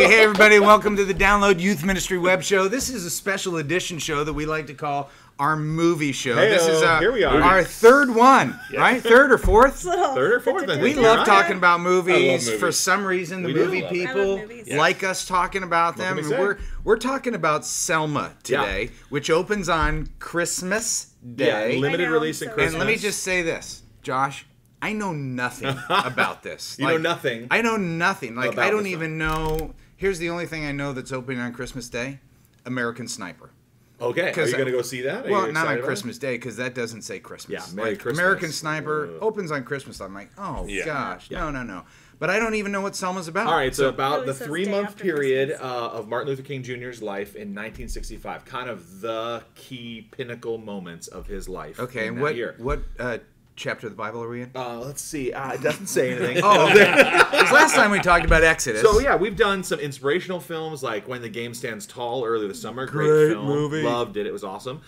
Hey, everybody. Welcome to the Download Youth Ministry Web Show. This is a special edition show that we like to call our movie show. Hey-o, this is here we are. our third one, right? Third or fourth? Third or fourth. We love talking about movies. movies. For some reason, the movie people like us talking about them. And we're talking about Selma today, which opens on Christmas Day. Yeah, limited release at Christmas. And let me just say this, Josh. I know nothing about this. You know nothing. I know nothing. Like, about I don't this even know. Here's the only thing I know that's opening on Christmas Day: American Sniper. Okay, are you going to go see that? Well, not on Christmas Day, because that doesn't say Christmas. Yeah, Merry Christmas. American Sniper opens on Christmas. I'm like, gosh, no. But I don't even know what Selma's about. All right, so about the says 3-month day period after of Martin Luther King Jr.'s life in 1965, kind of the key pinnacle moments of his life. Okay, in and that year. what chapter of the Bible are we in? Let's see. It doesn't say anything. Because last time we talked about Exodus. So yeah, we've done some inspirational films like When the Game Stands Tall earlier this summer. Great film. movie. Loved it. It was awesome.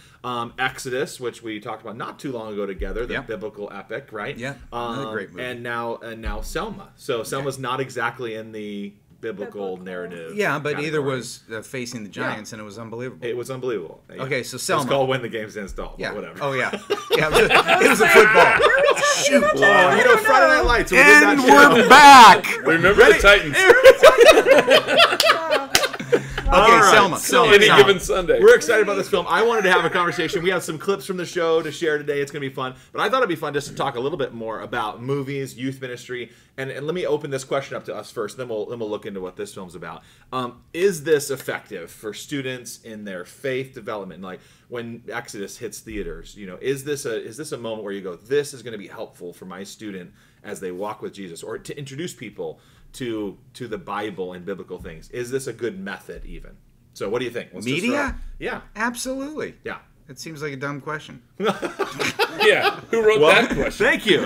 Exodus, which we talked about not too long ago together, the biblical epic, right? Yeah, another great movie. And now Selma. So Selma's not exactly in the biblical narrative. Yeah, but category. either was Facing the Giants, and it was unbelievable. It was unbelievable. Yeah. Okay, so Selma. It's called When the Game Stands Tall. Yeah. Whatever. Oh, yeah. It was a football. Shoot. Friday Night Lights. So we did And that we're back. Remember the Titans. Okay, right. Selma. Any given Sunday. We're excited about this film. I wanted to have a conversation. We have some clips from the show to share today. It's going to be fun. But I thought it'd be fun just to talk a little bit more about movies, youth ministry, and let me open this question up to us first. Then we'll look into what this film's about. Is this effective for students in their faith development? Like when Exodus hits theaters, is this a moment where you go, this is going to be helpful for my student as they walk with Jesus, or to introduce people to the Bible and biblical things? Is this a good method even? So what do you think? Media? Yeah. Absolutely. Yeah. It seems like a dumb question. Yeah. Who wrote that question? Thank you.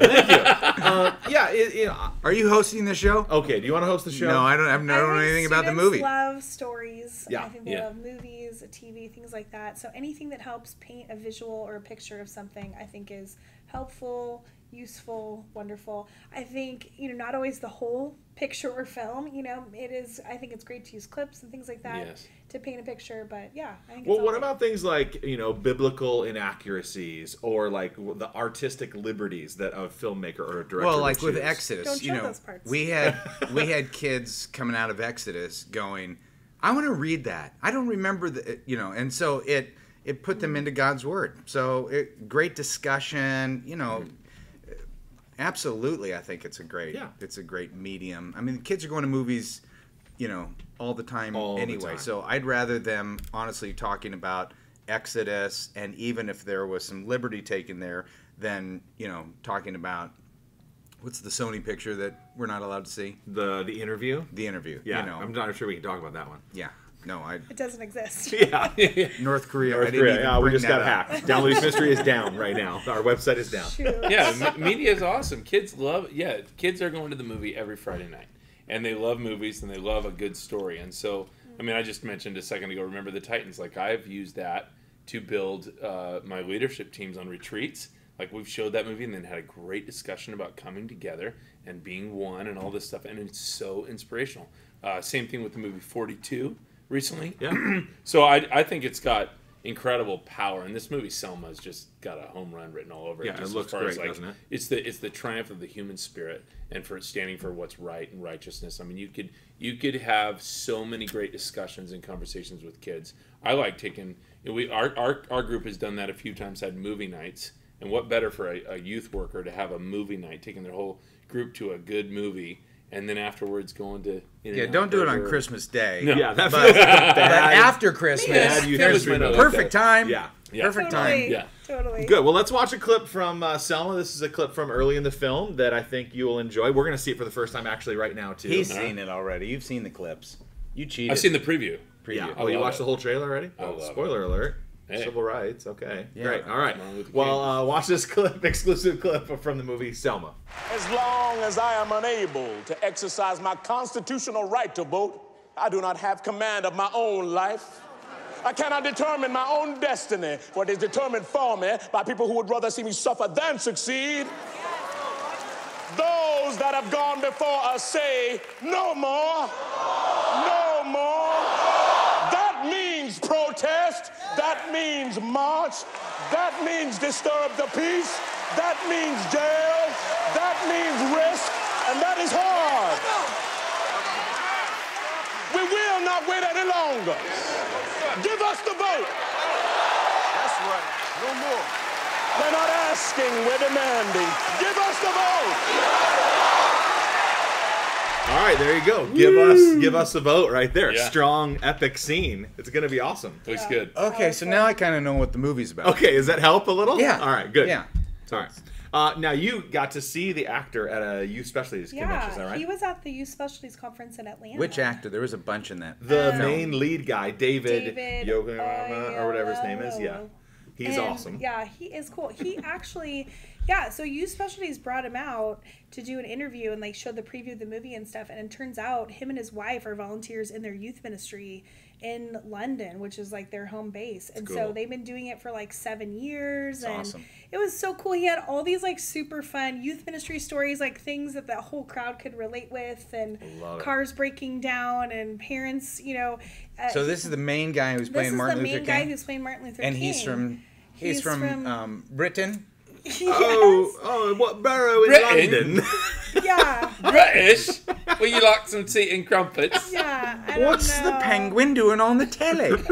Are you hosting the show? Okay, do you want to host the show? No, I don't know anything about the movie. Love stories. Yeah. I think they love movies, TV, things like that. So anything that helps paint a visual or a picture of something, I think is helpful, useful, wonderful. I think, not always the whole picture or film, it is, I think it's great to use clips and things like that to paint a picture, but I think Well, what about things like, biblical inaccuracies or like the artistic liberties that a filmmaker or a director Well, like would with choose? Exodus, Don't show those parts. we had kids coming out of Exodus going, I want to read that. I don't remember and so it put them into God's word. So great discussion, absolutely. I think it's a great medium. I mean, kids are going to movies, all the time anyway. So I'd rather them honestly talking about Exodus, and even if there was some liberty taken there, than talking about what's the Sony picture that we're not allowed to see? The Interview? The Interview. Yeah, I'm not sure we can talk about that one. Yeah. No, it doesn't exist. Yeah. North Korea. North Korea. We just got hacked. Download Youth Ministry is down right now. Our website is down. Yeah, media is awesome. Kids kids are going to the movie every Friday night. And they love movies and they love a good story. And so, I mean, I just mentioned a second ago, remember the Titans. Like, I've used that to build my leadership teams on retreats. Like, we've showed that movie and then had a great discussion about coming together and being one and all this stuff. And it's so inspirational. Same thing with the movie 42 recently. Yeah. So I think it's got incredible power, and this movie Selma has just got a home run written all over it. Yeah, Just it looks as far great, as, doesn't it? It's the triumph of the human spirit, and for standing for what's right and righteousness. I mean, you could have so many great discussions and conversations with kids. I like taking our group has done that a few times, had movie nights, and what better for a youth worker to have a movie night, taking their whole group to a good movie. And then afterwards going to don't do it on Christmas Day. No. Yeah, that feels like a But bad. after Christmas, there's perfect time. Yeah. Perfect time. Yeah. Totally. Good. Well, let's watch a clip from Selma. This is a clip from early in the film that I think you will enjoy. We're going to see it for the first time actually right now, too. He's seen it already. You've seen the clips. You cheated. I've seen the preview. Yeah. I Oh, you love watched it. the whole trailer already? I love Spoiler alert. Hey. Civil rights. Okay. Yeah. Great. All right. Martin Luther King. Well, watch this exclusive clip from the movie Selma. As long as I am unable to exercise my constitutional right to vote, I do not have command of my own life. I cannot determine my own destiny, for it is determined for me by people who would rather see me suffer than succeed. Those that have gone before us say, no more, no more. That means protest. That means march. That means disturb the peace. That means jail. That means risk. And that is hard. We will not wait any longer. Give us the vote. That's right. No more. We're not asking, we're demanding. Give us the vote. All right, there you go. Give us a vote right there. Yeah. Strong, epic scene. It's going to be awesome. Looks good. Okay, so now I kind of know what the movie's about. Okay, does that help a little? Yeah. All right, good. Yeah. All right. Now, you got to see the actor at a youth specialties convention, is that right? He was at the Youth Specialties Conference in Atlanta. Which actor? There was a bunch in that. The film. main lead guy, David David or whatever his name is. Yeah. He's And, awesome. Yeah, he is cool. He actually, so Youth Specialties brought him out to do an interview and like showed the preview of the movie and stuff. And it turns out him and his wife are volunteers in their youth ministry in London, which is like their home base. And cool. so they've been doing it for like 7 years. That's and awesome. it was so cool. He had all these like super fun youth ministry stories, like things that the whole crowd could relate with, and cars breaking down and parents, So this is the main guy who's playing Martin Luther King? This is the main guy who's playing Martin Luther King. And he's from Britain? Yes. What borough in Britain? London? Yeah. British? Will you like some tea and crumpets? Yeah. I don't What's know. the penguin doing on the telly? We've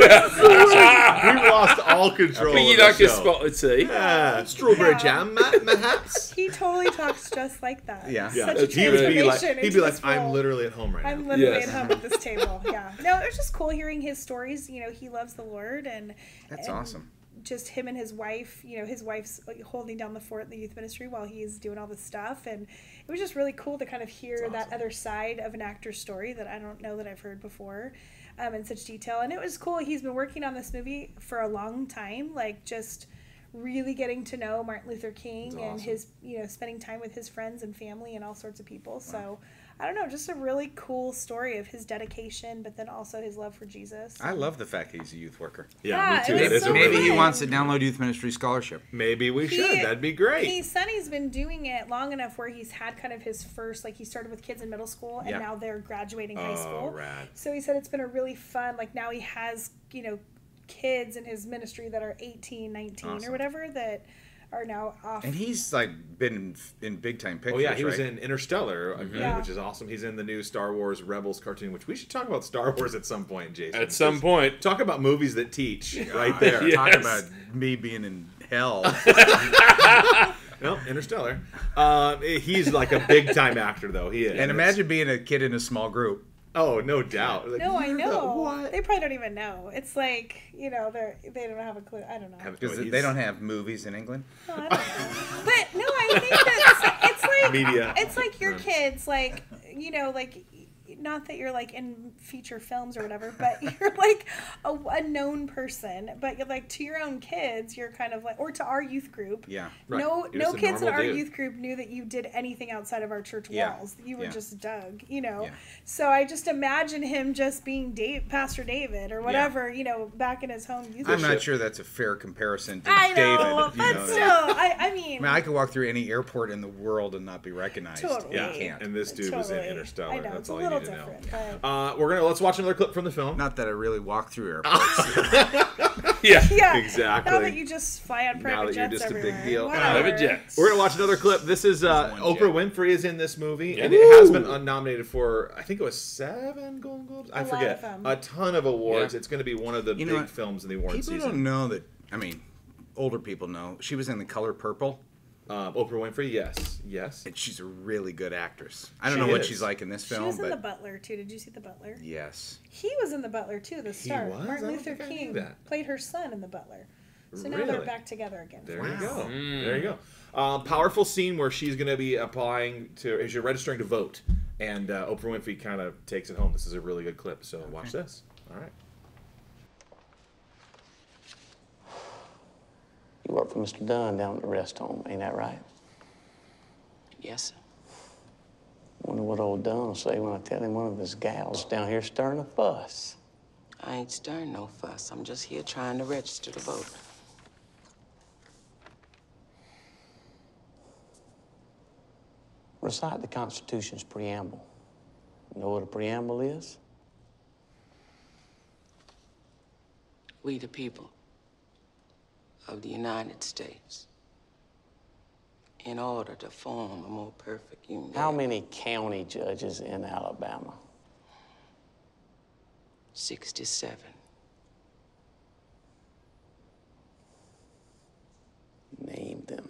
lost all control. Will you of the like a show. spot of tea? Strawberry Yeah. jam, perhaps? He totally talks just like that. Yeah. Such a He would be like, transformation he'd into be like, this I'm role. literally at home right I'm now. literally Yes. at home at this table. Yeah. No, it was just cool hearing his stories. He loves the Lord, and That's and awesome. Just him and his wife. His wife's holding down the fort in the youth ministry while he's doing all this stuff, and it was just really cool to kind of hear that other side of an actor's story that I don't know that I've heard before, in such detail. And it was cool. He's been working on this movie for a long time, like just really getting to know Martin Luther King and his, spending time with his friends and family and all sorts of people. So I don't know, just a really cool story of his dedication, but then also his love for Jesus. I love the fact that he's a youth worker. Yeah, me too. it That was is so a Maybe really he fun. wants to download Youth Ministry Scholarship. Maybe we should. That'd be great. He said he's been doing it long enough where he's had kind of his first, like he started with kids in middle school and Yeah. now they're graduating high school. Rad. So he said it's been a really fun, like now he has, kids in his ministry that are 18, 19 Awesome. or whatever that are now off. And he's been in big time pictures. Oh yeah, he right? was in Interstellar, Yeah. which is awesome. He's in the new Star Wars Rebels cartoon, which we should talk about Star Wars at some point, Jason. At some point. Talk about movies that teach, right there. Yeah. Talk Yes. about me being in hell. No, Interstellar. He's like a big time actor, though. He is. And imagine being a kid in a small group. Oh, no doubt. Like, no, I you're the know. what? They probably don't even know. It's like, they don't have a clue. I don't know. Because they don't have movies in England. No, I don't know. But no, I think that it's like Media. It's like your kids, like not that you're like in feature films or whatever, but you're like a known person. But you're like to your own kids, you're kind of like, or to our youth group. Yeah. Right. No You're just a kids in normal our dude. youth group knew that you did anything outside of our church Yeah. walls. You were Yeah. just Doug, Yeah. So I just imagine him just being Pastor David or whatever, back in his home youth I'm group. not sure that's a fair comparison to I know, David. but still, I mean, I mean, I could walk through any airport in the world and not be recognized. Totally. Yeah, You can't. and this dude was in Totally. Interstellar. I know, That's it's a all you little need to know. different, but Let's watch another clip from the film. Not that I really walk through airports. Yeah. yeah, Exactly. Now that you just fly on private Now that you're jets just a big everywhere. deal. Whatever. Private jets. We're gonna watch another clip. This is one Oprah jet. Winfrey is in this movie, and Yeah. it has been nominated for I think it was 7 Golden Globes. I A lot forget of them. a ton of awards. Yeah. It's going to be one of the You know big what? films in the award People season. don't know that. I mean, older people know. She was in The Color Purple. Oprah Winfrey, yes. And she's a really good actress. I don't She know what is. she's like in this She film, was in The but Butler too. Did you see The Butler? yes. He was in The Butler too. The star was? I Martin don't Luther think I knew King that. played her son in The Butler. So now they're Really? back together again. There you Wow. go. There you go. Powerful scene where she's going to be as you're registering to vote, and Oprah Winfrey kind of takes it home. This is a really good clip, so watch this. All right. You work for Mr. Dunn down at the rest home, ain't that right? Yes, sir. Wonder what old Dunn will say when I tell him one of his gals down here stirring a fuss. I ain't stirring no fuss. I'm just here trying to register to vote. Recite the Constitution's preamble. You know what a preamble is? We the people of the United States, in order to form a more perfect union. How many county judges in Alabama? 67. Name them.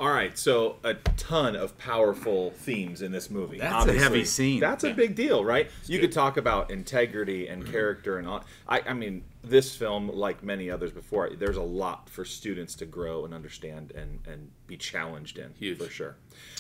All right, so a ton of powerful themes in this movie. That's Obviously, a heavy scene. That's a big deal, right? You could talk about integrity and character and all. I mean, this film, like many others before, there's a lot for students to grow and understand and be challenged in. Huge. For sure.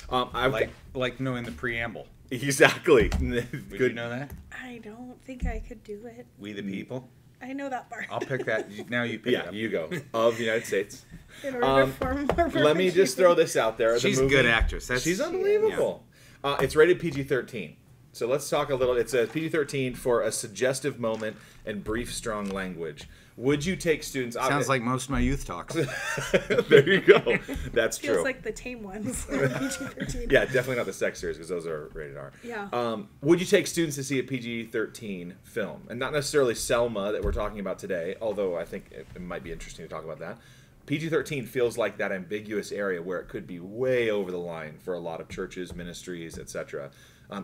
Like knowing the preamble. Exactly. Would you know that? I don't think I could do it. We the people. I know that part. I'll pick that. Now you pick it up. You go. Of the United States. In order to form more Let me just throw this out there. She's a good actress. She's unbelievable. Yeah. It's rated PG-13. So let's talk a little. It's a PG-13 for a suggestive moment and brief, strong language. Would you take students? Sounds like most of my youth talks. There you go. That's true. Feels like the tame ones. PG-13. Yeah, definitely not the sex series because those are rated R. Yeah. Would you take students to see a PG-13 film, and not necessarily Selma that we're talking about today? Although I think it might be interesting to talk about that. PG-13 feels like that ambiguous area where it could be way over the line for a lot of churches, ministries, etc.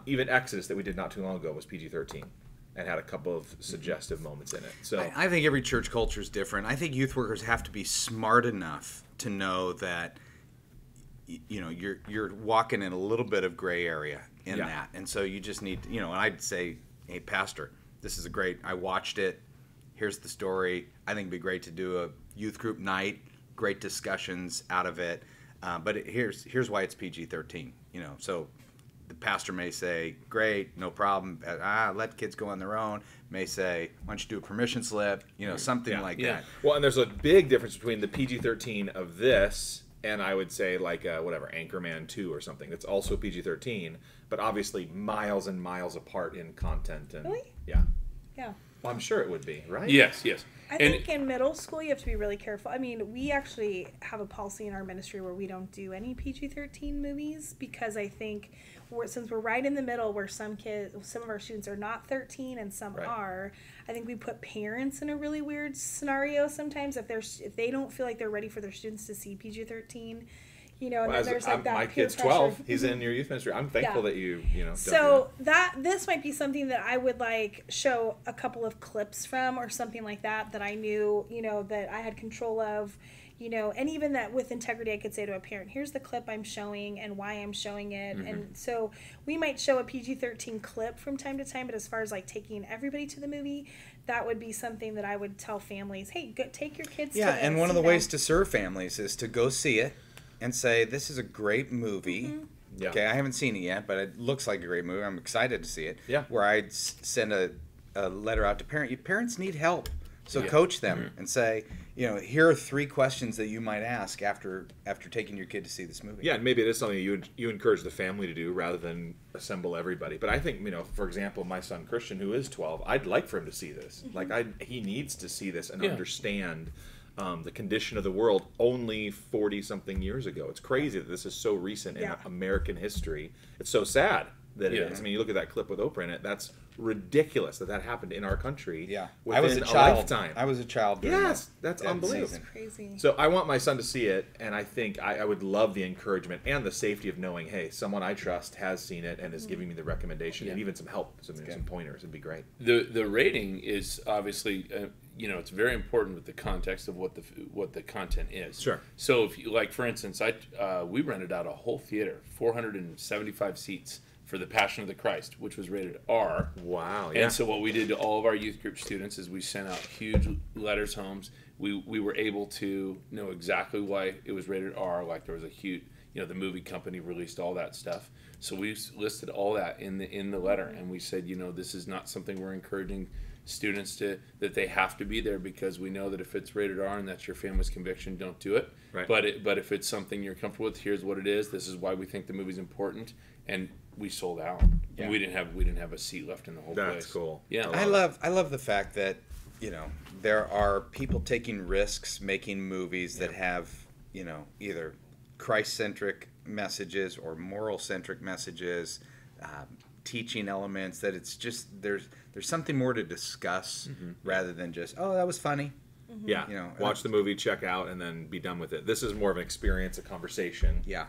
Even Exodus that we did not too long ago was PG-13 and had a couple of suggestive moments in it. So I think every church culture is different. I think youth workers have to be smart enough to know that you're walking in a little bit of gray area in that, and so you just need and I'd say, hey, pastor, this is I watched it. Here's the story. I think it'd be great to do a youth group night. Great discussions out of it, but here's why it's PG-13. So the pastor may say, "Great, no problem. Let kids go on their own." May say, "Why don't you do a permission slip?" Something like that. Well, and there's a big difference between the PG-13 of this and I would say like Anchorman 2 or something. That's also PG-13, but obviously miles and miles apart in content. And, really? Yeah. Yeah. Well, I'm sure it would be, right? Yes. I think in middle school you have to be really careful. I mean, we actually have a policy in our ministry where we don't do any PG-13 movies because I think since we're right in the middle where some of our students are not 13 and some are, I think we put parents in a really weird scenario sometimes if they don't feel like they're ready for their students to see PG-13. And then there's like that my peer kid's pressure. 12. He's in your youth ministry. I'm thankful that you don't So do that. this might be something that I would show a couple of clips from or something like that I knew, that I had control of, and even that with integrity I could say to a parent, here's the clip I'm showing and why I'm showing it. Mm-hmm. And so we might show a PG-13 clip from time to time, but as far as taking everybody to the movie, that would be something that I would tell families, hey, go take your kids to this. Yeah, and one of the ways to serve families is to go see it and say, this is a great movie. Mm-hmm. Yeah. Okay, I haven't seen it yet, but it looks like a great movie. I'm excited to see it. Yeah. Where I'd send a letter out to parents. Parents need help. So coach them and say, here are 3 questions that you might ask after taking your kid to see this movie. Yeah, and maybe it is something you encourage the family to do rather than assemble everybody. But I think, for example, my son Christian, who is 12, I'd like for him to see this. Mm-hmm. He needs to see this and understand the condition of the world only 40-something years ago. It's crazy that this is so recent in American history. It's so sad that it is. I mean, you look at that clip with Oprah in it. That's ridiculous that happened in our country. Yeah, I was a lifetime. I was a child. Yes, that's unbelievable. That's crazy. So I want my son to see it, and I think I would love the encouragement and the safety of knowing, hey, someone I trust has seen it and is giving me the recommendation and even some help, some pointers. It'd be great. The rating is obviously. It's very important with the context of what the content is. Sure. So if you for instance, we rented out a whole theater, 475 seats for the Passion of the Christ, which was rated R. Wow. Yeah. And so what we did to all of our youth group students is we sent out huge letters homes. We were able to know exactly why it was rated R. There was a huge, the movie company released all that stuff. So we listed all that in the letter, and we said, this is not something we're encouraging students that they have to be there because we know that if it's rated R and that's your family's conviction, don't do it. Right. But if it's something you're comfortable with, here's what it is. This is why we think the movie's important, and we sold out. Yeah. And we didn't have a seat left in the whole place. That's cool. Yeah, I love the fact that there are people taking risks making movies that have either Christ-centric messages or moral-centric messages, teaching elements, that it's just there's something more to discuss rather than just, oh, that was funny. Yeah, watch the movie, check out, and then be done with it. This is more of an experience, a conversation. Yeah.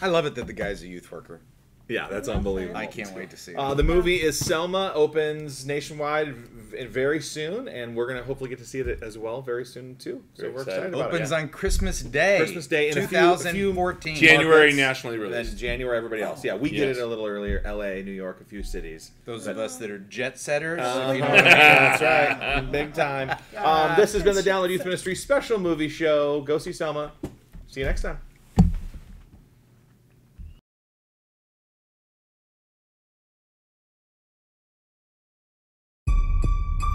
I love it that the guy's a youth worker. Yeah, that's unbelievable. I can't wait to see it. The movie is Selma, opens nationwide very soon, and we're going to hopefully get to see it as well very soon, too. So we're excited about it. Opens on Christmas Day. Christmas Day in 2014. January nationally released. Then January, everybody else. Yeah, we get it a little earlier. L.A., New York, a few cities. Those of us that are jet setters. That's right. Big time. This has been the Download Youth Ministry special movie show. Go see Selma. See you next time.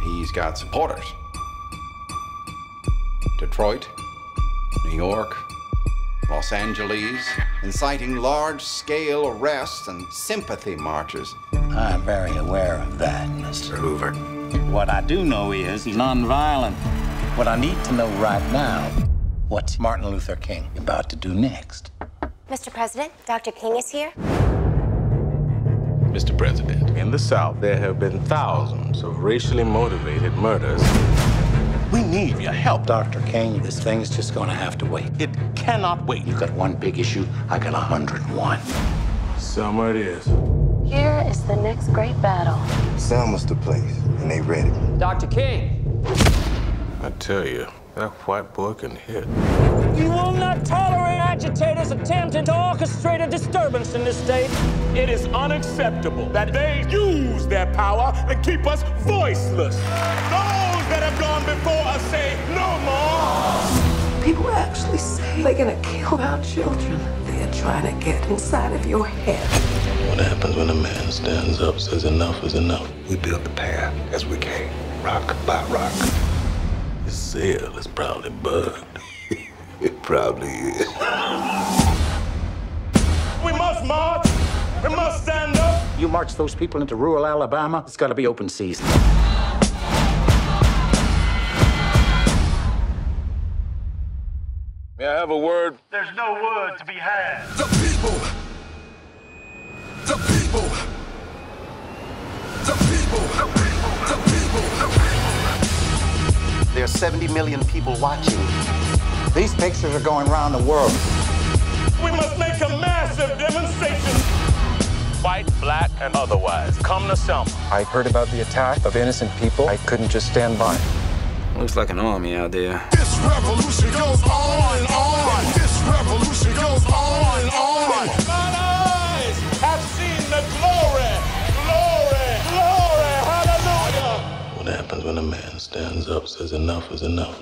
He's got supporters. Detroit, New York, Los Angeles, inciting large-scale arrests and sympathy marches. I'm very aware of that, Mr. Hoover. What I do know is he's nonviolent. What I need to know right now, what's Martin Luther King about to do next? Mr. President, Dr. King is here. Mr. President, in the South, there have been thousands of racially motivated murders. We need your help, Dr. King. This thing's just gonna have to wait. It cannot wait. You got one big issue, I got 101. Selma it is. Here is the next great battle. Selma's the place, and they ready. Dr. King! I tell you, that white boy can hit. You will not tolerate agitators attempting to orchestrate a disturbance in this state. It is unacceptable that they use their power to keep us voiceless. Those that have gone before us say no more. People actually say they're gonna kill our children. They're trying to get inside of your head. What happens when a man stands up, says enough is enough? We build the path as we came, rock by rock. His cell is probably bugged. It probably is. We must march. We must stand up. You march those people into rural Alabama, it's gotta be open season. May I have a word? There's no word to be had. The people. The people. The people. The people. There are 70 million people watching. These pictures are going around the world. We must make a massive demonstration. White, black, and otherwise. Come to Selma. I heard about the attack of innocent people. I couldn't just stand by. Looks like an army out there. This revolution goes on and on. This revolution goes on and on. Mine eyes have seen the glory, glory, glory. Hallelujah. What happens when a man stands up, says enough is enough?